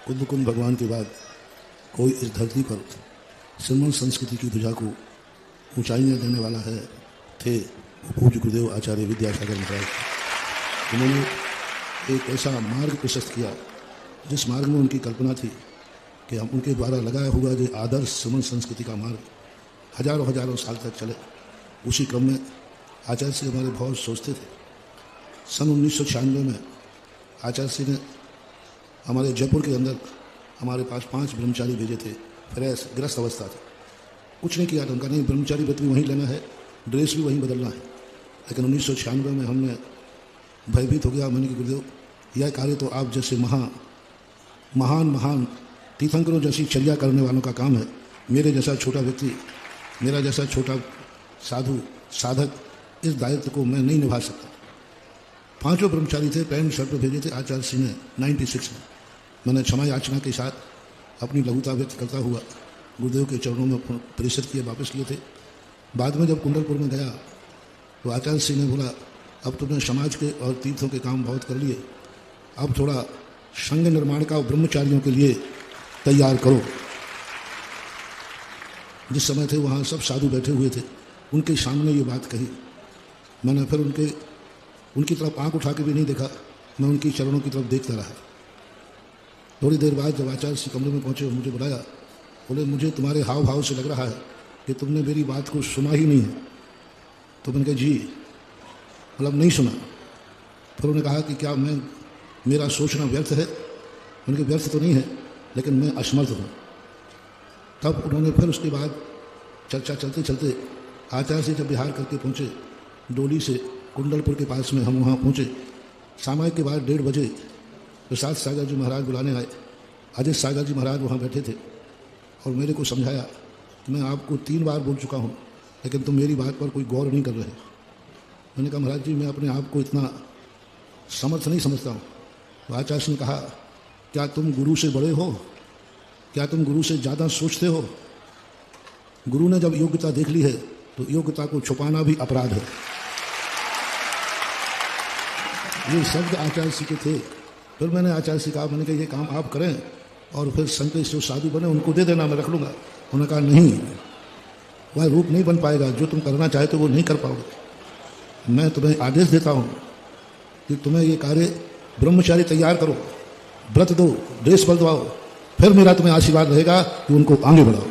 कुंद कुंद भगवान के बाद कोई इस धरती पर श्रीमन संस्कृति की ध्वजा को ऊंचाइयाँ देने वाला है थे पूज्य गुरुदेव आचार्य विद्यासागर महाराज। उन्होंने एक ऐसा मार्ग प्रशस्त किया जिस मार्ग में उनकी कल्पना थी कि हम उनके द्वारा लगाया हुआ जो आदर्श श्रीमन संस्कृति का मार्ग हजारों हजारों साल तक चले। उसी क्रम में आचार्य श्री हमारे बहुत सोचते थे। सन 1996 में आचार्य श्री ने हमारे जयपुर के अंदर हमारे पास 5 ब्रह्मचारी भेजे थे। फ्रेश ग्रस्त अवस्था थी, कुछ नहीं किया था। उनका नहीं, ब्रह्मचारी व्रत भी वहीं लेना है, ड्रेस भी वहीं बदलना है। लेकिन 1996 में हमने भयभीत हो गया। मैंने कि गुरुदेव, यह कार्य तो आप जैसे महान तीर्थंकरों जैसी चर्या करने वालों का काम है। मेरे जैसा छोटा व्यक्ति, मेरा जैसा छोटा साधु साधक इस दायित्व को मैं नहीं निभा सकता। 5 ब्रह्मचारी थे, पैंट शर्ट भेजे थे आचार्य सिंह ने 96 में। मैंने क्षमा याचना के साथ अपनी लघुता व्यक्त करता हुआ गुरुदेव के चरणों में प्रेषित किए, वापस किए थे। बाद में जब कुंडलपुर में गया तो आचार्य सिंह ने बोला, अब तुमने समाज के और तीर्थों के काम बहुत कर लिए, अब थोड़ा संघ निर्माण का ब्रह्मचारियों के लिए तैयार करो। जिस समय थे वहाँ सब साधु बैठे हुए थे, उनके सामने ये बात कही। मैंने फिर उनकी तरफ आंख उठा के भी नहीं देखा, मैं उनकी चरणों की तरफ देखता रहा। थोड़ी देर बाद जब आचार्य श्री कमरे में पहुँचे, मुझे बुलाया, बोले मुझे तुम्हारे हाव भाव से लग रहा है कि तुमने मेरी बात को सुना ही नहीं है। तो मैंने कहा जी, मतलब नहीं सुना। फिर उन्होंने कहा कि क्या मेरा सोचना व्यर्थ है? मैंने कहा व्यर्थ तो नहीं है, लेकिन मैं असमर्थ हूँ। तब उन्होंने फिर उसके बाद चर्चा चलते चलते आचार्य से जब बिहार करके पहुँचे, डोली से कुंडलपुर के पास में हम वहाँ पहुँचे। सामायिक के बाद 1:30 बजे प्रसाद सागर जी महाराज बुलाने आए। अजय सागर जी महाराज वहाँ बैठे थे और मेरे को समझाया कि मैं आपको 3 बार बोल चुका हूँ, लेकिन तुम मेरी बात पर कोई गौर नहीं कर रहे। मैंने कहा महाराज जी, मैं अपने आप को इतना समर्थ नहीं समझता हूँ। तो आचार्य ने कहा, क्या तुम गुरु से बड़े हो? क्या तुम गुरु से ज़्यादा सोचते हो? गुरु ने जब योग्यता देख ली है तो योग्यता को छुपाना भी अपराध है। ये शब्द आचार्य जी के थे। फिर मैंने आचार्य से कहा, मैंने कहा ये काम आप करें और फिर संत जो साधु बने उनको दे देना, मैं रख लूँगा। उन्होंने कहा नहीं, वह रूप नहीं बन पाएगा जो तुम करना चाहते हो, वो नहीं कर पाओगे। मैं तुम्हें आदेश देता हूँ कि तुम्हें ये कार्य ब्रह्मचारी तैयार करो, व्रत दो, ड्रेस बदलवाओ, फिर मेरा तुम्हें आशीर्वाद रहेगा कि उनको आगे बढ़ाओ।